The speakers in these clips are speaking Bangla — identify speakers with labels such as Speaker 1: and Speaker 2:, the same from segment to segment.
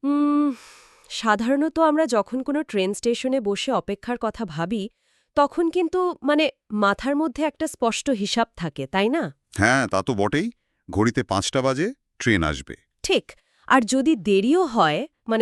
Speaker 1: উম, সাধারণত আমরা যখন কোনো ট্রেন স্টেশনে বসে অপেক্ষার কথা ভাবি তখন কিন্তু মাথার মধ্যে একটা স্পষ্ট হিসাব থাকে, তাই না?
Speaker 2: হ্যাঁ, তা তো বটেই। ঘড়িতে ৫টা বাজে, ট্রেন আসবে।
Speaker 1: ঠিক। আর যদি দেরিও হয়,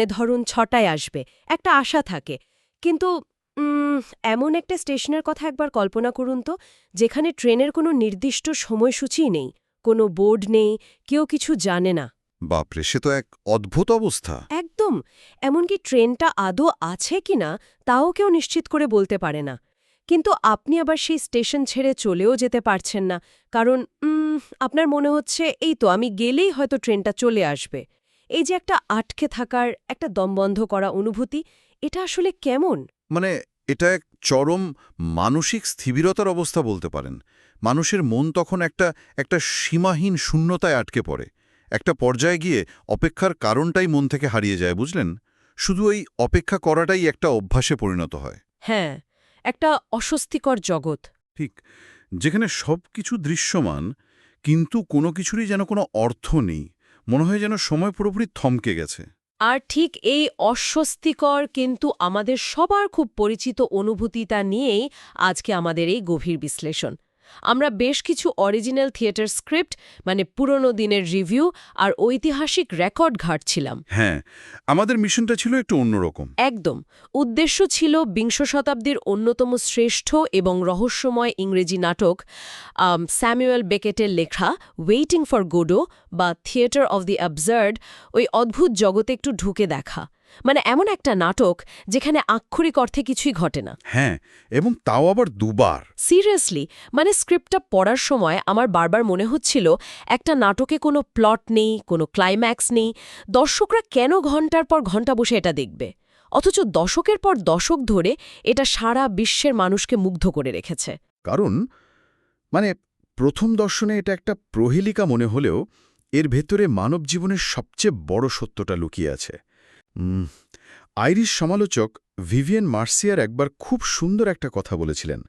Speaker 1: ধরুন ৬টায় আসবে, একটা আশা থাকে। কিন্তু উম, এমন একটা স্টেশনের কথা একবার কল্পনা করুন তো, যেখানে ট্রেনের কোনো নির্দিষ্ট সময়সূচিই নেই, কোনো বোর্ড নেই, কেউ কিছু জানে না।
Speaker 2: বাপরে, সে তো এক অদ্ভুত অবস্থা।
Speaker 1: একদম। এমনকি ট্রেনটা আদৌ আছে কিনা তাও কেউ নিশ্চিত করে বলতে পারে না। কিন্তু আপনি আবার সেই স্টেশন ছেড়ে চলেও যেতে পারছেন না, কারণ আপনার মনে হচ্ছে এই তো আমি গেলেই হয়তো ট্রেনটা চলে আসবে। এই যে একটা আটকে থাকার, একটা দমবন্ধ করা অনুভূতি, এটা আসলে কেমন?
Speaker 2: মানে, এটা এক চরম মানসিক স্থিবিরতার অবস্থা বলতে পারেন। মানুষের মন তখন একটা একটা সীমাহীন শূন্যতায় আটকে পড়ে। একটা পর্যায়ে গিয়ে অপেক্ষার কারণটাই মন থেকে হারিয়ে যায়, বুঝলেন? শুধু এই অপেক্ষা করাটাই একটা অভ্যাসে পরিণত হয়।
Speaker 1: হ্যাঁ, একটা অস্বস্তিকর জগৎ।
Speaker 2: ঠিক, যেখানে সব কিছু দৃশ্যমান, কিন্তু কোনো কিছুরই যেন কোনো অর্থ নেই। মনে হয় যেন সময় পুরোপুরি থমকে গেছে।
Speaker 1: আর ঠিক এই অস্বস্তিকর কিন্তু আমাদের সবার খুব পরিচিত অনুভূতিটা নিয়েই আজকে আমাদের এই গভীর বিশ্লেষণ। আমরা বেশ কিছু অরিজিনাল থিয়েটার স্ক্রিপ্ট, পুরনো দিনের রিভিউ আর ঐতিহাসিক রেকর্ড ঘাঁটছিলাম।
Speaker 2: হ্যাঁ, আমাদের মিশনটা ছিল একটু অন্যরকম।
Speaker 1: একদম। উদ্দেশ্য ছিল বিংশ শতাব্দীর অন্যতম শ্রেষ্ঠ এবং রহস্যময় ইংরেজি নাটক স্যামুয়েল বেকেটের লেখা ওয়েটিং ফর গোডো বা থিয়েটার অব দি অ্যাবসার্ড, ওই অদ্ভুত জগতে একটু ঢুকে দেখা। এমন একটা নাটক যেখানে আক্ষরিক অর্থে কিছুই ঘটে না।
Speaker 2: হ্যাঁ, এবং তাও আবার দুবার।
Speaker 1: সিরিয়াসলি, স্ক্রিপ্টটা পড়ার সময় আমার বারবার মনে হচ্ছিল একটা নাটকে কোনো প্লট নেই, কোনো ক্লাইম্যাক্স নেই, দর্শকরা কেন ঘন্টার পর ঘন্টা বসে এটা দেখবে? অথচ দশকের পর দশক ধরে এটা সারা বিশ্বের মানুষকে মুগ্ধ করে রেখেছে।
Speaker 2: কারণ মানে প্রথম দর্শনে এটা একটা প্রহেলিকা মনে হলেও এর ভেতরে মানব জীবনের সবচেয়ে বড় সত্যটা লুকিয়ে আছে। আইরিশ সমালোচক ভিভিয়েন মার্সিয়ার একবার খুব সুন্দর একটা কথা বলেছিলেন।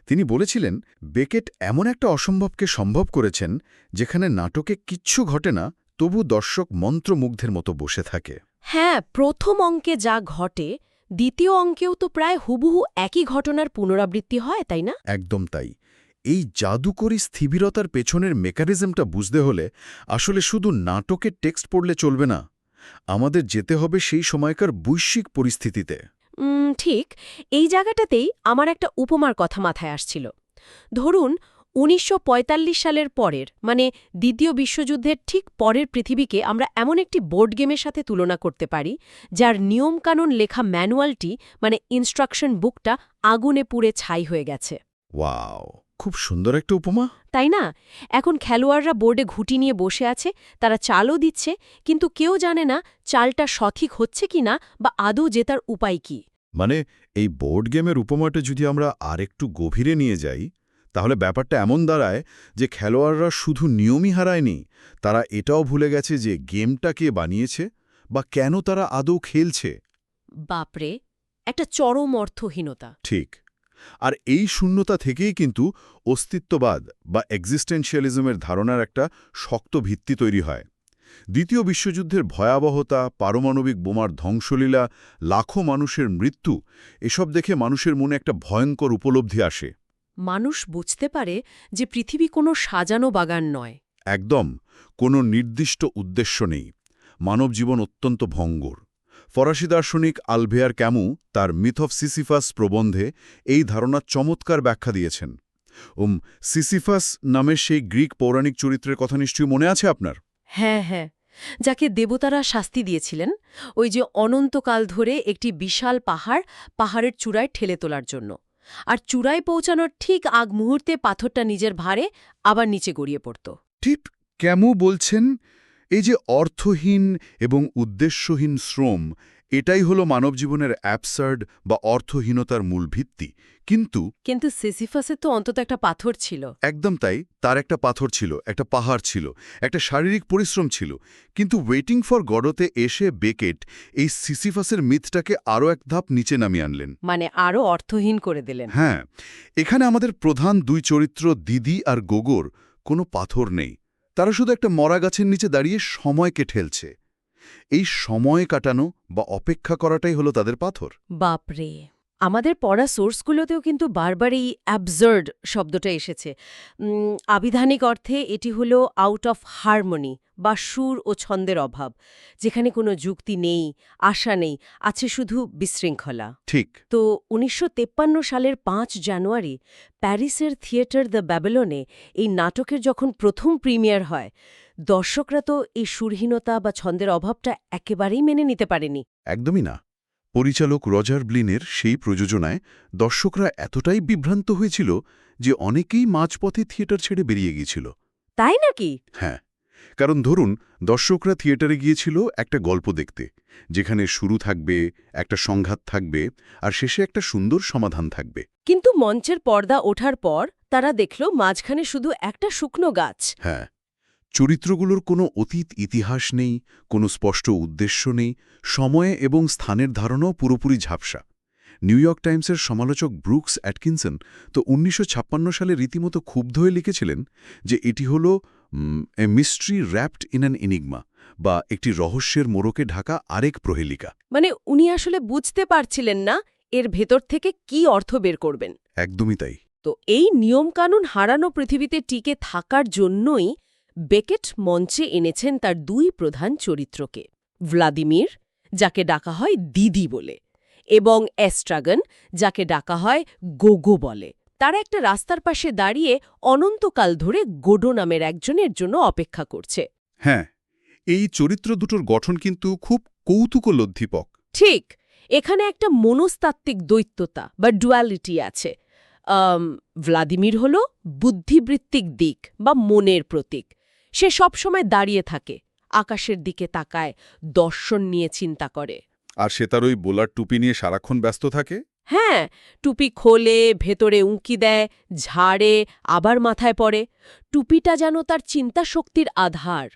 Speaker 2: তিনি বলেছিলেন, বেকেট এমন একটা অসম্ভবকে সম্ভব করেছেন যেখানে নাটকে কিচ্ছু ঘটে না, তবু দর্শক মন্ত্রমুগ্ধের মতো বসে থাকে।
Speaker 1: হ্যাঁ, প্রথম অঙ্কে যা ঘটে দ্বিতীয় অঙ্কেও তো প্রায় হুবহু একই ঘটনার পুনরাবৃত্তি হয়, তাই না?
Speaker 2: একদম তাই। এই জাদুকরী স্থিবিরতার পেছনের মেকানিজমটা বুঝতে হলে আসলে শুধু নাটকের টেক্সট পড়লে চলবে না। আমাদের যেতে হবে সেই সময়কার বৈশ্বিক পরিস্থিতিতে।
Speaker 1: ঠিক। এই জায়গাটাতেই আমার একটা উপমার কথা মাথায় আসছিল। ধরুন ১৯৪৫ সালের পরের, দ্বিতীয় বিশ্বযুদ্ধের ঠিক পরের পৃথিবীকে আমরা এমন একটি বোর্ড গেমের সাথে তুলনা করতে পারি যার নিয়মকানুন লেখা ম্যানুয়ালটি, ইনস্ট্রাকশন বুকটা আগুনে পুড়ে ছাই হয়ে গেছে।
Speaker 2: ওয়াও, খুব সুন্দর একটা উপমা।
Speaker 1: তাই না? এখন খেলোয়াড়রা বোর্ডে ঘুঁটি নিয়ে বসে আছে, তারা চালও দিচ্ছে, কিন্তু কেউ জানে না চালটা সঠিক হচ্ছে কিনা বা আদৌ জেতার উপায় কি।
Speaker 2: মানে, এই বোর্ড গেমের উপমাটা যদি আমরা আরেকটু গভীরে নিয়ে যাই, তাহলে ব্যাপারটা এমন দাঁড়ায় যে খেলোয়াড়রা শুধু নিয়মই হারায়নি, তারা এটাও ভুলে গেছে যে গেমটা কে বানিয়েছে বা কেন তারা আদৌ খেলছে।
Speaker 1: বাপরে, একটা চরম অর্থহীনতা।
Speaker 2: ঠিক। আর এই শূন্যতা থেকেই কিন্তু অস্তিত্ববাদ বা এক্সিস্টেনশিয়ালিজমের ধারণার একটা শক্ত ভিত্তি তৈরি হয়। দ্বিতীয় বিশ্বযুদ্ধের ভয়াবহতা, পারমাণবিক বোমার ধ্বংসলীলা, লাখো মানুষের মৃত্যু, এসব দেখে মানুষের মনে একটা ভয়ঙ্কর উপলব্ধি আসে।
Speaker 1: মানুষ বুঝতে পারে যে পৃথিবী কোনো সাজানো বাগান নয়।
Speaker 2: একদম, কোনো নির্দিষ্ট উদ্দেশ্য নেই। মানব জীবন অত্যন্ত ভঙ্গুর। ফরাসি দার্শনিক আলভেয়ার ক্যামু তার মিথ অফ সিসিফাস প্রবন্ধে এই ধারণার চমৎকার ব্যাখ্যা দিয়েছেন। সিসিফাস নামের সেই গ্রিক পৌরাণিক চরিত্রের কথা নিশ্চয়ই মনে আছে আপনার?
Speaker 1: হ্যাঁ, হ্যাঁ। যাকে দেবতারা শাস্তি দিয়েছিলেন, ওই যে অনন্তকাল ধরে একটি বিশাল পাহাড়ের চূড়ায় ঠেলে তোলার জন্য। আর চূড়ায় পৌঁছানোর ঠিক আগ মুহূর্তে পাথরটা নিজের ভারে আবার নিচে গড়িয়ে পড়ত।
Speaker 2: ঠিক, ক্যামু বলছেন, এই যে অর্থহীন এবং উদ্দেশ্যহীন শ্রম, এটাই হলো মানবজীবনের অ্যাবসার্ড বা অর্থহীনতার মূল ভিত্তি।
Speaker 1: কিন্তু সিসিফাসে তো অন্তত একটা পাথর ছিল।
Speaker 2: একদম তাই, তার একটা পাথর ছিল, একটা পাহাড় ছিল, একটা শারীরিক পরিশ্রম ছিল। কিন্তু ওয়েটিং ফর গডোতে এসে বেকেট এই সিসিফাসের মিথটাকে আরও এক ধাপ নিচে নামিয়ে আনলেন।
Speaker 1: আরও অর্থহীন করে দিলেন।
Speaker 2: হ্যাঁ, এখানে আমাদের প্রধান দুই চরিত্র দিদি আর গোগোর কোনো পাথর নেই। তারা শুধু একটা মরা গাছের নিচে দাঁড়িয়ে সময়কে ঠেলছে। এই সময় কাটানো বা অপেক্ষা করাটাই হলো তাদের পাথর।
Speaker 1: বাপরে, আমাদের পড়া সোর্সগুলোতেও কিন্তু বারবার এই অ্যাবসার্ড শব্দটা এসেছে। আবিধানিক অর্থে এটি হলো আউট অফ হারমোনি বা সুর ও ছন্দের অভাব, যেখানে কোনো যুক্তি নেই, আশা নেই, আছে শুধু বিশৃঙ্খলা।
Speaker 2: ঠিক।
Speaker 1: তো ১৯৫৩ সালের ৫ জানুয়ারি প্যারিসের থিয়েটার দ্য ব্যাবিলনে এই নাটকের যখন প্রথম প্রিমিয়ার হয়, দর্শকরা তো এই সুরহীনতা বা ছন্দের অভাবটা একেবারেই মেনে নিতে পারেনি।
Speaker 2: একদমই না। পরিচালক রজার ব্লিনের সেই প্রযোজনায় দর্শকরা এতটাই বিভ্রান্ত হয়েছিল যে অনেকেই মাঝপথে থিয়েটার ছেড়ে বেরিয়ে গিয়েছিল।
Speaker 1: তাই নাকি?
Speaker 2: হ্যাঁ, কারণ ধরুন দর্শকরা থিয়েটারে গিয়েছিল একটা গল্প দেখতে, যেখানে শুরু থাকবে, একটা সংঘাত থাকবে, আর শেষে একটা সুন্দর সমাধান থাকবে।
Speaker 1: কিন্তু মঞ্চের পর্দা ওঠার পর তারা দেখল মাঝখানে শুধু একটা শুকনো গাছ।
Speaker 2: হ্যাঁ, চরিত্রগুলোর কোনো অতীত ইতিহাস নেই, কোনো স্পষ্ট উদ্দেশ্য নেই, সময়ে এবং স্থানের ধারণাও পুরোপুরি ঝাপসা। নিউ ইয়র্ক টাইমসের সমালোচক ব্রুকস অ্যাটকিনসন তো ১৯৫৬ সালে রীতিমতো ক্ষুব্ধ হয়ে লিখেছিলেন যে এটি হল এ mystery wrapped in an enigma, বা একটি রহস্যের মোড়কে ঢাকা আরেক প্রহেলিকা।
Speaker 1: মানে উনি আসলে বুঝতে পারছিলেন না এর ভেতর থেকে কি অর্থ বের করবেন।
Speaker 2: একদমই তাই।
Speaker 1: তো এই নিয়মকানুন হারানো পৃথিবীতে টিকে থাকার জন্যই বেকেট মঞ্চে এনেছেন তার দুই প্রধান চরিত্রকে, ভ্লাদিমির, যাকে ডাকা হয় দিদি বলে, এবং এস্ট্রাগন, যাকে ডাকা হয় গোগো বলে। তারা একটা রাস্তার পাশে দাঁড়িয়ে অনন্তকাল ধরে গোডো নামের একজনের জন্য অপেক্ষা করছে।
Speaker 2: হ্যাঁ, এই চরিত্র দুটোর গঠন কিন্তু খুব কৌতুকোদ্দীপক।
Speaker 1: ঠিক, এখানে একটা মনস্তাত্ত্বিক দ্বৈততা বা ডুয়ালিটি আছে। ভ্লাদিমির হল বুদ্ধিবৃত্তিক দিক বা মনের প্রতীক। সে সবসময় দাঁড়িয়ে থাকে, আকাশের দিকে তাকায়, দর্শন নিয়ে চিন্তা করে।
Speaker 2: আর সে তার ওই বোলার টুপি নিয়ে সারাক্ষণ ব্যস্ত থাকে।
Speaker 1: হ্যাঁ, টুপি খোলে, ভেতরে উঁকি দেয়, ঝাড়ে, আবার মাথায় পড়ে। টুপিটা যেন তার চিন্তাশক্তির আধার।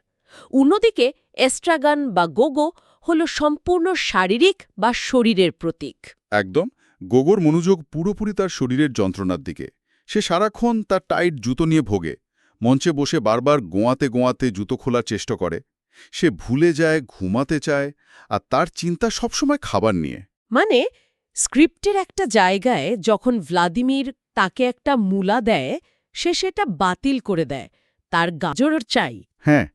Speaker 1: অন্যদিকে এস্ট্রাগান বা গোগো হল সম্পূর্ণ শারীরিক বা শরীরের প্রতীক।
Speaker 2: একদম। গোগোর মনোযোগ পুরোপুরি তার শরীরের যন্ত্রণার দিকে। সে সারাক্ষণ তার টাইট জুতো নিয়ে ভোগে, মঞ্চে বসে বারবার গোঁয়াতে গোঁয়াতে জুতো খোলার চেষ্টা করে। সে ভুলে যায়, ঘুমাতে চায়, আর তার চিন্তা সবসময় খাবার নিয়ে।
Speaker 1: মানে স্ক্রিপ্টের একটা জায়গায় যখন ভ্লাদিমির তাকে একটা মূলা দেয়, সে সেটা বাতিল করে দেয়, তার গাজর চাই।
Speaker 2: হ্যাঁ,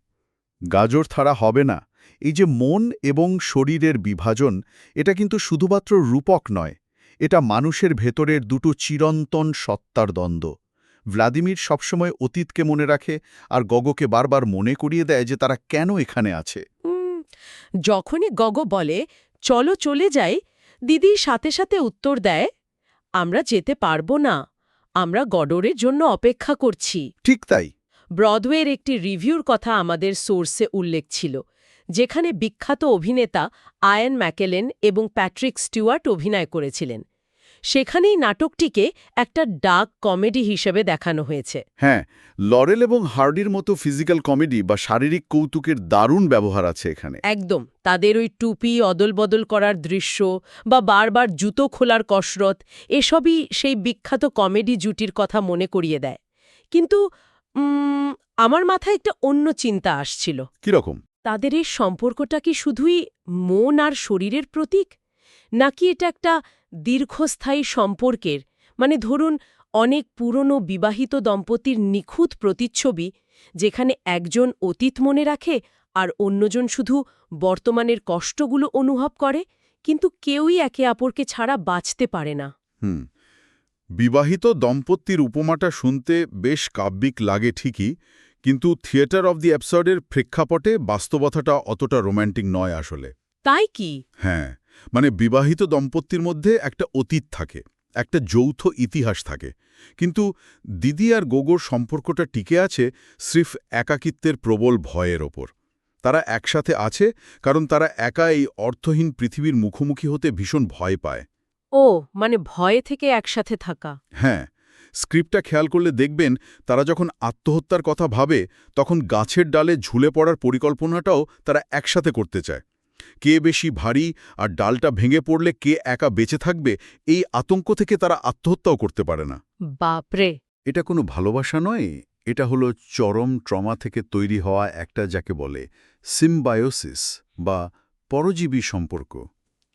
Speaker 2: গাজর ছাড়া হবে না। এই যে মন এবং শরীরের বিভাজন, এটা কিন্তু শুধুমাত্র রূপক নয়, এটা মানুষের ভেতরের দুটো চিরন্তন সত্তার দ্বন্দ্ব। ভ্লাদিমির সবসময় অতীতকে মনে রাখে, আর গগোকে বারবার মনে করিয়ে দেয় যে তারা কেন এখানে আছে।
Speaker 1: যখনই গগো বলে চলো চলে যাই, দিদি সাথে সাথে উত্তর দেয়, আমরা যেতে পারবো না, আমরা গডরের জন্য অপেক্ষা করছি।
Speaker 2: ঠিক তাই।
Speaker 1: ব্রডওয়ের একটি রিভিউর কথা আমাদের সোর্সে উল্লেখ ছিল, যেখানে বিখ্যাত অভিনেতা আয়ান ম্যাকেলেন এবং প্যাট্রিক স্টুয়ার্ট অভিনয় করেছিলেন। সেখানেই নাটকটিকে একটা ডার্ক কমেডি হিসেবে দেখানো হয়েছে।
Speaker 2: হ্যাঁ, লরেল এবং হার্ডির মতো ফিজিক্যাল কমেডি বা শারীরিক কৌতুকের দারুণ ব্যবহার আছে এখানে।
Speaker 1: একদম, তাদের ওই টুপি অদলবদল করার দৃশ্য বা বারবার জুতো খোলার কসরত, এসবই সেই বিখ্যাত কমেডি জুটির কথা মনে করিয়ে দেয়। কিন্তু আমার মাথায় একটা অন্য চিন্তা আসছিল।
Speaker 2: কিরকম?
Speaker 1: তাদের এই সম্পর্কটা কি শুধুই মন আর শরীরের প্রতীক, নাকি এটা একটা দীর্ঘস্থায়ী সম্পর্কের, মানে ধরুন অনেক পুরনো বিবাহিত দম্পতির নিখুঁত প্রতিচ্ছবি, যেখানে একজন অতীত মনে রাখে আর অন্যজন শুধু বর্তমানের কষ্টগুলো অনুভব করে, কিন্তু কেউই একে অপরকে ছাড়া বাঁচতে পারে না।
Speaker 2: বিবাহিত দম্পতির উপমাটা শুনতে বেশ কাব্যিক লাগে ঠিকই, কিন্তু থিয়েটার অব দি অ্যাবসার্ডের প্রেক্ষাপটে বাস্তবতাটা অতটা রোম্যান্টিক নয় আসলে।
Speaker 1: তাই কি?
Speaker 2: হ্যাঁ, মানে বিবাহিত দম্পতির মধ্যে একটা অতীত থাকে, একটা যৌথ ইতিহাস থাকে, কিন্তু দিদি আর গোগোর সম্পর্কটা টিকে আছে স্রেফ একাকিত্বের প্রবল ভয়ের ওপর। তারা একসাথে আছে কারণ তারা একা এই অর্থহীন পৃথিবীর মুখোমুখি হতে ভীষণ ভয় পায়।
Speaker 1: ও, মানে ভয়ে থেকে একসাথে থাকা।
Speaker 2: হ্যাঁ, স্ক্রিপ্টটা খেয়াল করলে দেখবেন তারা যখন আত্মহত্যার কথা ভাবে, তখন গাছের ডালে ঝুলে পড়ার পরিকল্পনাটাও তারা একসাথে করতে চায়। কে বেশি ভারী আর ডালটা ভেঙে পড়লে কে একা বেঁচে থাকবে, এই আতঙ্ক থেকে তারা আত্মহত্যাও করতে পারে না।
Speaker 1: বাপরে!
Speaker 2: এটা কোনো ভালোবাসা নয়, এটা হলো চরম ট্রমা থেকে তৈরি হওয়া একটা, যাকে বলে সিম্বায়োসিস বা পরজীবী সম্পর্ক।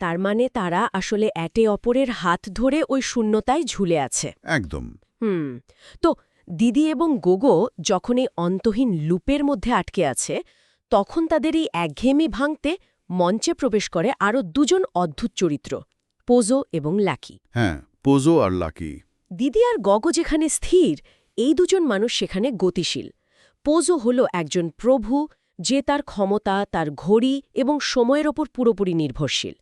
Speaker 1: তার মানে তারা আসলে একে অপরের হাত ধরে ওই শূন্যতায় ঝুলে আছে।
Speaker 2: একদম।
Speaker 1: হুম। তো দিদি এবং গোগো যখন এই অন্তহীন লুপের মধ্যে আটকে আছে, তখন তাদের এই একঘেয়েমি ভাঙতে মঞ্চে প্রবেশ করে আরও দুজন অদ্ভুত চরিত্র, পোজো এবং লাকি।
Speaker 2: হ্যাঁ, পোজো আর লাকি।
Speaker 1: দিদি আর গগো যেখানে স্থির, এই দুজন মানুষ সেখানে গতিশীল। পোজো হল একজন প্রভু, যে তার ক্ষমতা, তার ঘড়ি এবং সময়ের ওপর পুরোপুরি নির্ভরশীল।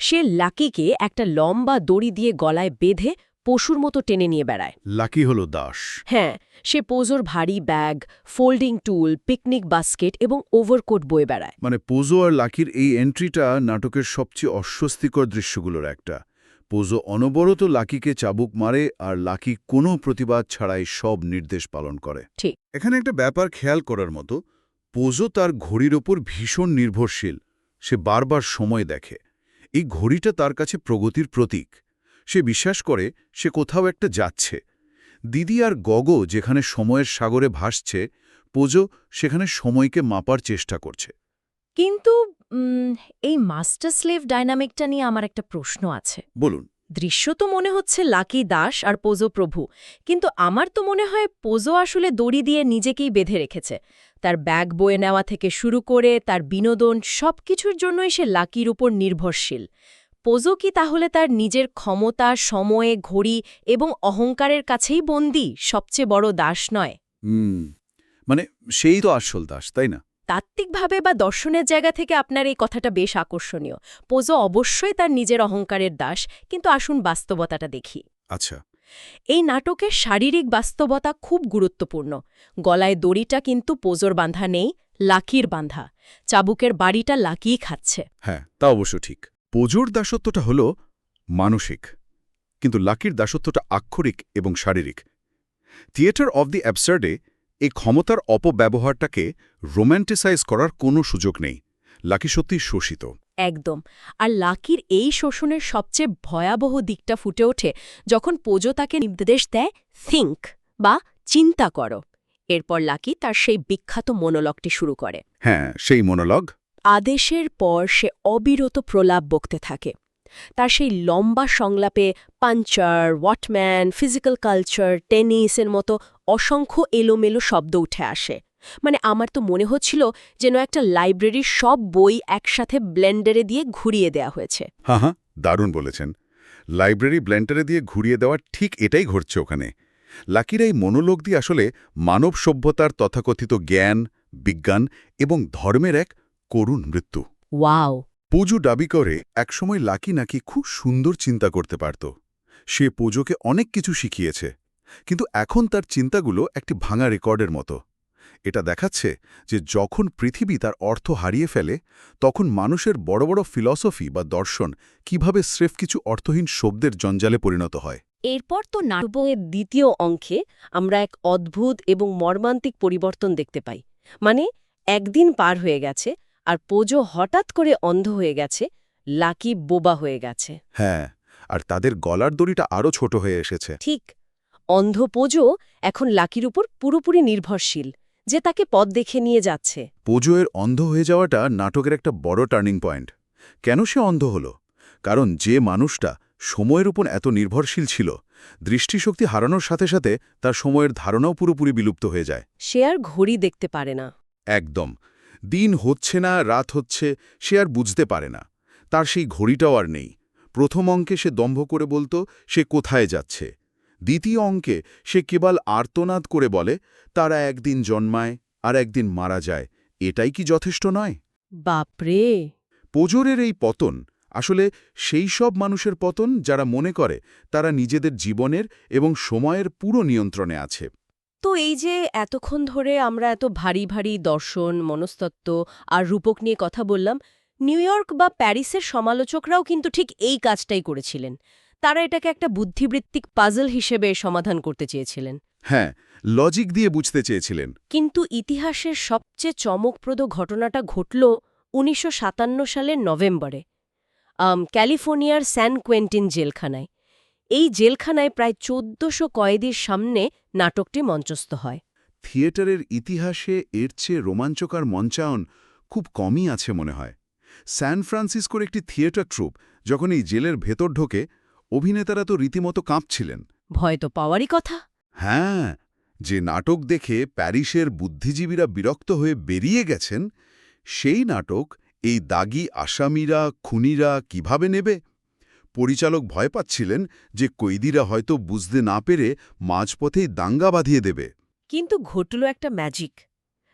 Speaker 1: সে লাকিকে একটা লম্বা দড়ি দিয়ে গলায় বেঁধে পশুর মতো টেনে নিয়ে বেড়ায়।
Speaker 2: লাকি হলো দাস।
Speaker 1: হ্যাঁ, সে পোজোর ভারী ব্যাগ, ফোল্ডিং টুল, পিকনিক বাস্কেট এবং ওভারকোট বয়ে বেড়ায়।
Speaker 2: মানে পোজো আর লাকির এই এন্ট্রিটা নাটকের সবচেয়ে অস্বস্তিকর দৃশ্যগুলোর একটা। পোজো অনবরত লাকিকে চাবুক মারে আর লাকি কোনো প্রতিবাদ ছাড়াই সব নির্দেশ পালন করে।
Speaker 1: ঠিক।
Speaker 2: এখানে একটা ব্যাপার খেয়াল করার মতো, পোজো তার ঘড়ির ওপর ভীষণ নির্ভরশীল। সে বারবার সময় দেখে। এই ঘড়িটা তার কাছে প্রগতির প্রতীক। সে বিশ্বাস করে সে কোথাও একটা যাচ্ছে। দিদি আর গগো যেখানে সময়ের সাগরে ভাসছে, পোজো সেখানে সময়কে মাপার চেষ্টা করছে।
Speaker 1: কিন্তু এই মাস্টার স্লেভ ডায়নামিকটা নিয়ে আমার একটা প্রশ্ন আছে।
Speaker 2: বলুন।
Speaker 1: দৃশ্য তো মনে হচ্ছে লাকি দাস আর পোজো প্রভু, কিন্তু আমার তো মনে হয় পোজো আসলে দড়ি দিয়ে নিজেকেই বেঁধে রেখেছে। তার ব্যাগ বয়ে নেওয়া থেকে শুরু করে তার বিনোদন সবকিছুর জন্যই সে লাকির উপর নির্ভরশীল। পোজো কি তাহলে তার নিজের ক্ষমতা, সময়ে, ঘড়ি এবং অহংকারের কাছেই বন্দী, সবচেয়ে বড় দাস নয়?
Speaker 2: মানে সেই তো আসল দাস, তাই না?
Speaker 1: তাত্ত্বিকভাবে বা দর্শনের জায়গা থেকে আপনার এই কথাটা বেশ আকর্ষণীয়। পোজো অবশ্যই তার নিজের অহংকারের দাস, কিন্তু আসুন বাস্তবতাটা দেখি।
Speaker 2: আচ্ছা।
Speaker 1: এই নাটকের শারীরিক বাস্তবতা খুব গুরুত্বপূর্ণ। গলায় দড়িটা কিন্তু পোজোর বাঁধা নেই, লাকির বাঁধা। চাবুকের বাড়িটা লাকিই খাচ্ছে।
Speaker 2: হ্যাঁ, তা অবশ্য ঠিক। পোজোর দাসত্বটা হল মানসিক, কিন্তু লাকির দাসত্বটা আক্ষরিক এবং শারীরিক। থিয়েটার অব দি অ্যাবসার্ডে এই ক্ষমতার অপব্যবহারটাকে রোম্যান্টিসাইজ করার কোনো সুযোগ নেই। লাকি সত্যি শোষিত।
Speaker 1: একদম। আর লাকির এই শোষণের সবচেয়ে ভয়াবহ দিকটা ফুটে ওঠে যখন পোজো তাকে নির্দেশ দেয়, থিঙ্ক বা চিন্তা করো। এরপর লাকি তার সেই বিখ্যাত মনোলগটি শুরু করে।
Speaker 2: হ্যাঁ, সেই মনোলগ।
Speaker 1: আদেশের পর সে অবিরত প্রলাপ বকতে থাকে। তার সেই লম্বা সংলাপে পাঞ্চার, ওয়াটম্যান, ফিজিক্যাল কালচার, টেনিসের মতো অসংখ্য এলোমেলো শব্দ উঠে আসে। মানে আমার তো মনে হচ্ছিল যেন একটা লাইব্রেরির সব বই একসাথে ব্লেন্ডারে দিয়ে ঘুরিয়ে দেয়া হয়েছে।
Speaker 2: হ্যাঁ, দারুণ বলেছেন। লাইব্রেরি ব্লেন্ডারে দিয়ে ঘুরিয়ে দেওয়ার ঠিক এটাই ঘটছে ওখানে। লাকির এই মনোলোগ দিয়ে আসলে মানব সভ্যতার তথাকথিত জ্ঞান, বিজ্ঞান এবং ধর্মের এক করুণ মৃত্যু।
Speaker 1: ওয়াও!
Speaker 2: পোজো দাবি করে একসময় লাকি নাকি খুব সুন্দর চিন্তা করতে পারত। সে পোজোকে অনেক কিছু শিখিয়েছে, কিন্তু এখন তার চিন্তাগুলো একটি ভাঙা রেকর্ডের মতো। এটা দেখাচ্ছে যে যখন পৃথিবী তার অর্থ হারিয়ে ফেলে, তখন মানুষের বড় বড় ফিলসফি বা দর্শন কিভাবে স্রেফ কিছু অর্থহীন শব্দের জঞ্জালে পরিণত হয়।
Speaker 1: এরপর তো নাটকের দ্বিতীয় অংশে আমরা এক অদ্ভুত এবং মর্মান্তিক পরিবর্তন দেখতে পাই। মানে একদিন পার হয়ে গেছে আর পোজো হঠাৎ করে অন্ধ হয়ে গেছে, লাকি বোবা হয়ে গেছে।
Speaker 2: হ্যাঁ, আর তাদের গলার দড়িটা আরও ছোট হয়ে এসেছে।
Speaker 1: ঠিক। অন্ধ পোজো এখন লাকির উপর পুরোপুরি নির্ভরশীল, যে তাকে পথ দেখে নিয়ে যাচ্ছে।
Speaker 2: পোজো এর অন্ধ হয়ে যাওয়াটা নাটকের একটা বড় টার্নিং পয়েন্ট। কেন সে অন্ধ হল? কারণ যে মানুষটা সময়ের উপর এত নির্ভরশীল ছিল, দৃষ্টিশক্তি হারানোর সাথে সাথে তার সময়ের ধারণাও পুরোপুরি বিলুপ্ত হয়ে যায়।
Speaker 1: সে আর ঘড়ি দেখতে পারে না।
Speaker 2: একদম। দিন হচ্ছে না, রাত হচ্ছে, সে আর বুঝতে পারে না। তার সেই ঘড়িটাও আর নেই। প্রথম অঙ্কে সে দম্ভ করে বলতো সে কোথায় যাচ্ছে। দ্বিতীয় অঙ্কে সে কেবল আর্তনাদ করে বলে তারা একদিন জন্মায় আর একদিন মারা যায়। এটাই কি যথেষ্ট নয়?
Speaker 1: বাপরে!
Speaker 2: পোজোরের এই পতন আসলে সেই সব মানুষের পতন যারা মনে করে তারা নিজেদের জীবনের এবং সময়ের পুরো নিয়ন্ত্রণে আছে।
Speaker 1: তো এই যে এতক্ষণ ধরে আমরা এত ভারী ভারী দর্শন, মনস্তত্ত্ব আর রূপক নিয়ে কথা বললাম, নিউ ইয়র্ক বা প্যারিসের সমালোচকরাও কিন্তু ঠিক এই কাজটাই করেছিলেন। তারা এটাকে একটা বুদ্ধিবৃত্তিক পাজল হিসেবে সমাধান করতে চেয়েছিলেন।
Speaker 2: হ্যাঁ, লজিক দিয়ে বুঝতে চেয়েছিলেন।
Speaker 1: কিন্তু ইতিহাসের সবচেয়ে চমকপ্রদ ঘটনাটা ঘটল ১৯৫৭ সালের নভেম্বরে ক্যালিফোর্নিয়ার স্যান কুয়েন্টিন জেলখানায়। এই জেলখানায় প্রায় ১৪০০ কয়েদির সামনে নাটকটি মঞ্চস্থ হয়।
Speaker 2: থিয়েটারের ইতিহাসে এর চেয়ে রোমাঞ্চকর মঞ্চায়ন খুব কমই আছে মনে হয়। স্যান ফ্রান্সিসকোর একটি থিয়েটার ট্রুপ যখন এই জেলের ভেতর ঢোকে, অভিনেতারা তো রীতিমতো কাঁপছিলেন।
Speaker 1: ভয় তো পাওয়ারই কথা।
Speaker 2: হ্যাঁ, যে নাটক দেখে প্যারিসের বুদ্ধিজীবীরা বিরক্ত হয়ে বেরিয়ে গেছেন, সেই নাটক এই দাগী আসামিরা, খুনিরা কিভাবে নেবে? পরিচালক ভয় পাচ্ছিলেন যে কয়েদিরা হয়তো বুঝতে না পেরে মাঝপথেই দাঙ্গা বাঁধিয়ে দেবে।
Speaker 1: কিন্তু ঘটল একটা ম্যাজিক।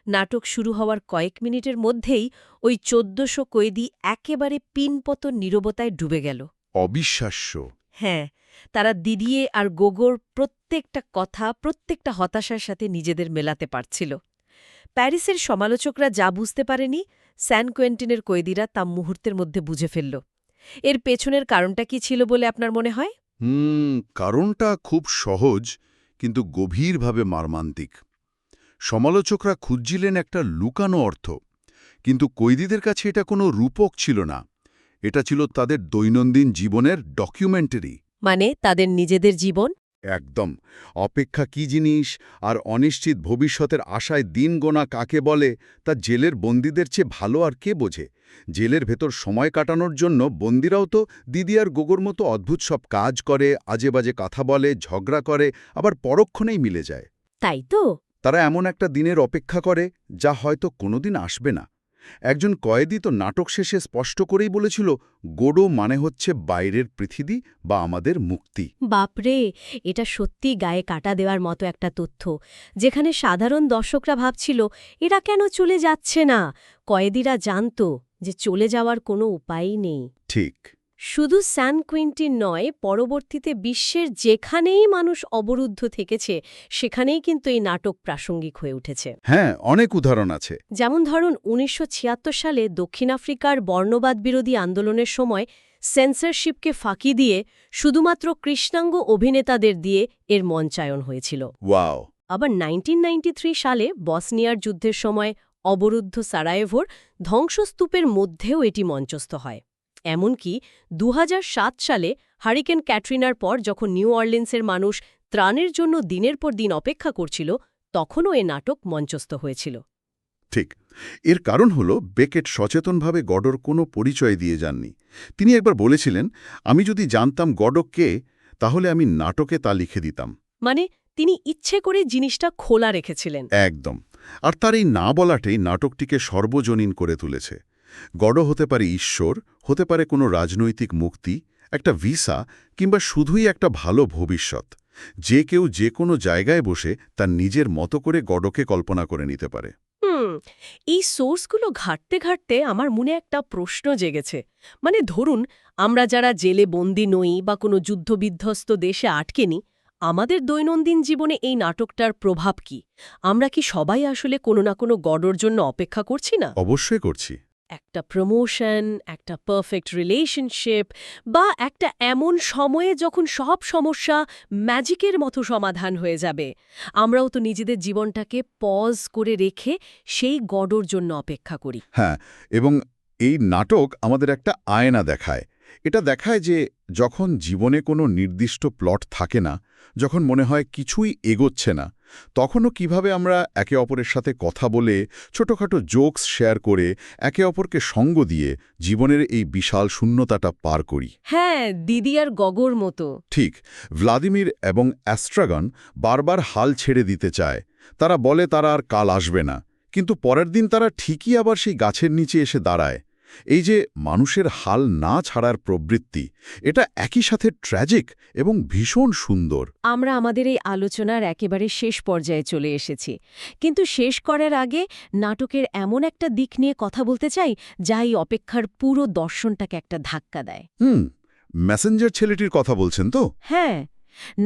Speaker 1: নাটক শুরু হওয়ার কয়েক মিনিটের মধ্যেই ওই ১৪০০ কয়েদি একেবারে পিনপতন নীরবতায় ডুবে গেল।
Speaker 2: অবিশ্বাস্য।
Speaker 1: হ্যাঁ, তারা দিদিয়ে আর গোগোর প্রত্যেকটা কথা, প্রত্যেকটা হতাশার সাথে নিজেদের মেলাতে পারছিল। প্যারিসের সমালোচকরা যা বুঝতে পারেনি, স্যান কোয়েন্টিনের কয়েদিরা তা মুহূর্তের মধ্যে বুঝে ফেলল। এর পেছনের কারণটা কি ছিল বলে আপনার মনে হয়?
Speaker 2: কারণটা খুব সহজ কিন্তু গভীরভাবে মর্মান্তিক। সমালোচকরা খুঁজছিলেন একটা লুকানো অর্থ, কিন্তু কয়েদিদের কাছে এটা কোনো রূপক ছিল না। এটা ছিল তাদের দৈনন্দিন জীবনের ডকুমেন্টারি।
Speaker 1: মানে তাদের নিজেদের জীবন?
Speaker 2: একদম। অপেক্ষা কি জিনিস আর অনিশ্চিত ভবিষ্যতের আশায় দিন গোনা কাকে বলে তা জেলের বন্দীদের চেয়ে ভালো আর কে বোঝে। জেলের ভেতর সময় কাটানোর জন্য বন্দীরাও তো দিদি আর গোগোর মতো অদ্ভুত সব কাজ করে, আজেবাজে কথা বলে, ঝগড়া করে, আবার পরক্ষণেই মিলে যায়।
Speaker 1: তাই তো।
Speaker 2: তারা এমন একটা দিনের অপেক্ষা করে যা হয়তো কোনোদিন আসবে না। একজন কয়েদি তো নাটক শেষে স্পষ্ট করেই বলেছিল, গোডো মানে হচ্ছে বাইরের পৃথিবী বা আমাদের মুক্তি।
Speaker 1: বাপরে, এটা সত্যি গায়ে কাটা দেওয়ার মতো একটা তথ্য। যেখানে সাধারণ দর্শকরা ভাবছিল এরা কেন চলে যাচ্ছে না, কয়েদিরা জানত যে চলে যাওয়ার কোনো উপায়ই নেই।
Speaker 2: ঠিক।
Speaker 1: শুধু স্যান কুইন্টিন নয়, পরবর্তীতে বিশ্বের যেখানেই মানুষ অবরুদ্ধ থেকেছে সেখানেই কিন্তু এই নাটক প্রাসঙ্গিক হয়ে উঠেছে।
Speaker 2: হ্যাঁ, অনেক উদাহরণ আছে।
Speaker 1: যেমন ধরুন ১৯৭৬ সালে দক্ষিণ আফ্রিকার বর্ণবাদ বিরোধী আন্দোলনের সময় সেন্সরশিপকে ফাঁকি দিয়ে শুধুমাত্র কৃষ্ণাঙ্গ অভিনেতাদের দিয়ে এর মঞ্চায়ন হয়েছিল।
Speaker 2: ওয়াও।
Speaker 1: আবার ১৯৯৩ সালে বসনিয়ার যুদ্ধের সময় অবরুদ্ধ সারায়েভোর ধ্বংসস্তূপের মধ্যেও এটি মঞ্চস্থ হয়। এমনকি ২০০৭ সালে হারিকেন ক্যাটরিনার পর যখন নিউ অর্লিন্সের মানুষ ত্রাণের জন্য দিনের পর দিন অপেক্ষা করছিল, তখনও এ নাটক মঞ্চস্থ হয়েছিল।
Speaker 2: ঠিক। এর কারণ হল বেকেট সচেতনভাবে গডর কোনো পরিচয় দিয়ে যাননি। তিনি একবার বলেছিলেন, আমি যদি জানতাম গডো কে, তাহলে আমি নাটকে তা লিখে দিতাম।
Speaker 1: মানে তিনি ইচ্ছে করে জিনিসটা খোলা রেখেছিলেন।
Speaker 2: একদম। আর তার এই না বলাটাই নাটকটিকে সর্বজনীন করে তুলেছে। গডো হতে পারে ঈশ্বর, হতে পারে কোনো রাজনৈতিক মুক্তি, একটা ভিসা, কিংবা শুধুই একটা ভালো ভবিষ্যৎ। যে কেউ যে কোনো জায়গায় বসে তার নিজের মতো করে গডোকে কল্পনা করে নিতে পারে।
Speaker 1: এই সোর্সগুলো ঘাঁটতে ঘাঁটতে আমার মনে একটা প্রশ্ন জেগেছে। মানে ধরুন, আমরা যারা জেলে বন্দী নই বা কোনো যুদ্ধবিধ্বস্ত দেশে আটকেনি, আমাদের দৈনন্দিন জীবনে এই নাটকটার প্রভাব কি? আমরা কি সবাই আসলে কোনো না কোনো গডর জন্য অপেক্ষা করছি না?
Speaker 2: অবশ্যই করছি।
Speaker 1: একটা প্রমোশন, একটা পারফেক্ট রিলেশনশিপ, বা একটা এমন সময়ে যখন সব সমস্যা ম্যাজিকের মতো সমাধান হয়ে যাবে। আমরাও তো নিজেদের জীবনটাকে পজ করে রেখে সেই গডর জন্য অপেক্ষা করি।
Speaker 2: হ্যাঁ, এবং এই নাটক আমাদের একটা আয়না দেখায়। এটা দেখায় যে যখন জীবনে কোনো নির্দিষ্ট প্লট থাকে না, যখন মনে হয় কিছুই এগোচ্ছে না, তখনও কিভাবে আমরা একে অপরের সাথে কথা বলে, ছোটখাটো জোকস শেয়ার করে, একে অপরকে সঙ্গ দিয়ে জীবনের এই বিশাল শূন্যতাটা পার করি।
Speaker 1: হ্যাঁ, দিদি আর গগর মতো।
Speaker 2: ঠিক। ভ্লাদিমির এবং অ্যাস্ট্রাগন বারবার হাল ছেড়ে দিতে চায়। তারা বলে তারা আর কাল আসবে না, কিন্তু পরের দিন তারা ঠিকই আবার সেই গাছের নিচে এসে দাঁড়ায়। এই যে মানুষের হাল না ছাড়ার প্রবৃত্তি, এটা একই সাথে ট্র্যাজিক এবং ভীষণ সুন্দর।
Speaker 1: আমরা আমাদের এই আলোচনার একেবারে শেষ পর্যায়ে চলে এসেছি, কিন্তু শেষ করার আগে নাটকের এমন একটা দিক নিয়ে কথা বলতে চাই যা এই অপেক্ষার পুরো দর্শনটাকে একটা ধাক্কা দেয়।
Speaker 2: মেসেঞ্জার ছেলেটির কথা বলছেন তো?
Speaker 1: হ্যাঁ,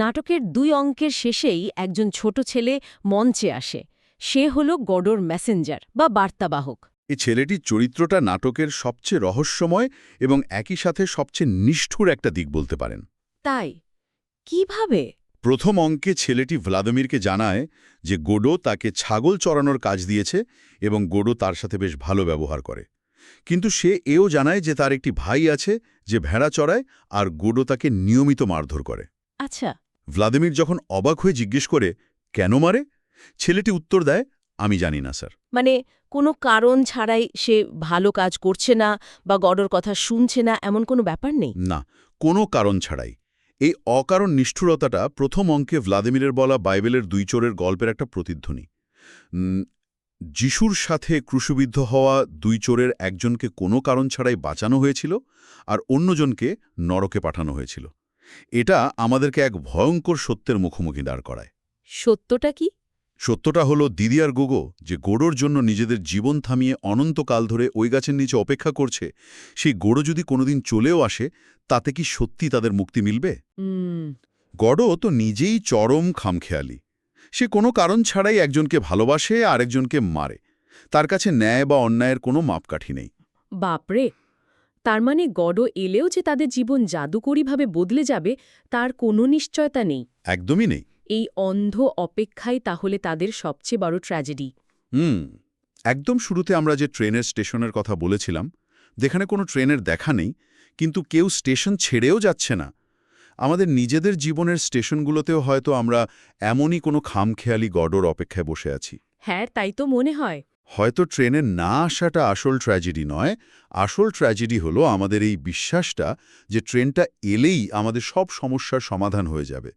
Speaker 1: নাটকের ২ অঙ্কের শেষেই একজন ছোট ছেলে মঞ্চে আসে। সে হল গডোর মেসেঞ্জার বা বার্তাবাহক।
Speaker 2: এই ছেলেটির চরিত্রটা নাটকের সবচেয়ে রহস্যময় এবং একই সাথে সবচেয়ে নিষ্ঠুর একটা দিক বলতে পারেন।
Speaker 1: তাই কিভাবে?
Speaker 2: প্রথম অঙ্কে ছেলেটি ভ্লাদিমিরকে জানায় যে গোডো তাকে ছাগল চড়ানোর কাজ দিয়েছে এবং গোডো তার সাথে বেশ ভালো ব্যবহার করে। কিন্তু সে এও জানায় যে তার একটি ভাই আছে যে ভেড়া চড়ায় আর গোডো তাকে নিয়মিত মারধর করে।
Speaker 1: আচ্ছা।
Speaker 2: ভ্লাদিমির যখন অবাক হয়ে জিজ্ঞেস করে, কেন মারে? ছেলেটি উত্তর দেয়, আমি জানি না স্যার।
Speaker 1: মানে কোনো কারণ ছাড়াই সে ভালো কাজ করছে না বা গডর কথা শুনছে না, এমন কোনো ব্যাপার নেই?
Speaker 2: না, কোনো কারণ ছাড়াই। এই অকারণ নিষ্ঠুরতাটা প্রথম অঙ্কে ভ্লাদিমিরের বলা বাইবেলের 2 চোরের গল্পের একটা প্রতিধ্বনি। উম, যিশুর সাথে ক্রুশবিদ্ধ হওয়া 2 চোরের একজনকে কোনো কারণ ছাড়াই বাঁচানো হয়েছিল, আর অন্যজনকে নরকে পাঠানো হয়েছিল। এটা আমাদেরকে এক ভয়ঙ্কর সত্যের মুখোমুখি দাঁড় করায়।
Speaker 1: সত্যটা কি?
Speaker 2: সত্যটা হলো দিদি আর গোগো যে গোড়োর জন্য নিজেদের জীবন থামিয়ে অনন্তকাল ধরে ওই গাছের নিচে অপেক্ষা করছে, সেই গোড়ো যদি কোনোদিন চলেও আসে, তাতে কি সত্যি তাদের মুক্তি মিলবে?
Speaker 1: হুম।
Speaker 2: গডো তো নিজেই চরম খামখেয়ালি। সে কোনো কারণ ছাড়াই একজনকে ভালোবাসে আর একজনকে মারে। তার কাছে ন্যায় বা অন্যায়ের কোনো মাপকাঠি নেই।
Speaker 1: বাপরে! তার মানে গডও এলেও যে তাদের জীবন জাদুকরীভাবে বদলে যাবে, তার কোনো নিশ্চয়তা নেই।
Speaker 2: একদমই নেই।
Speaker 1: এই অন্ধ অপেক্ষাই তাহলে তাদের সবচেয়ে বড় ট্র্যাজেডি।
Speaker 2: হুম। একদম শুরুতে আমরা যে ট্রেনের স্টেশনের কথা বলেছিলাম, যেখানে কোনো ট্রেনের দেখা নেই, কিন্তু কেউ স্টেশন ছেড়েও যাচ্ছে না। আমাদের নিজেদের জীবনের স্টেশনগুলোতেও হয়তো আমরা এমনই কোনো খামখেয়ালি গডোর অপেক্ষায় বসে আছি।
Speaker 1: হ্যাঁ, তাই তো মনে হয়।
Speaker 2: হয়তো ট্রেনের না আসাটা আসল ট্র্যাজেডি নয়, আসল ট্র্যাজেডি হলো আমাদের এই বিশ্বাসটা যে ট্রেনটা এলেই আমাদের সব সমস্যার সমাধান হয়ে যাবে।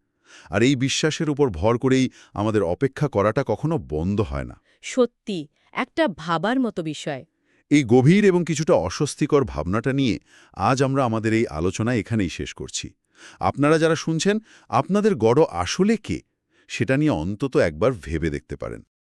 Speaker 2: আর এই বিশ্বাসের উপর ভর করেই আমাদের অপেক্ষা করাটা কখনো বন্ধ হয় না।
Speaker 1: সত্যি, একটা ভাবার মতো বিষয়।
Speaker 2: এই গভীর এবং কিছুটা অস্বস্তিকর ভাবনাটা নিয়ে আজ আমরা আমাদের এই আলোচনা এখানেই শেষ করছি। আপনারা যারা শুনছেন, আপনাদের গড় আসলে কে, সেটা নিয়ে অন্তত একবার ভেবে দেখতে পারেন।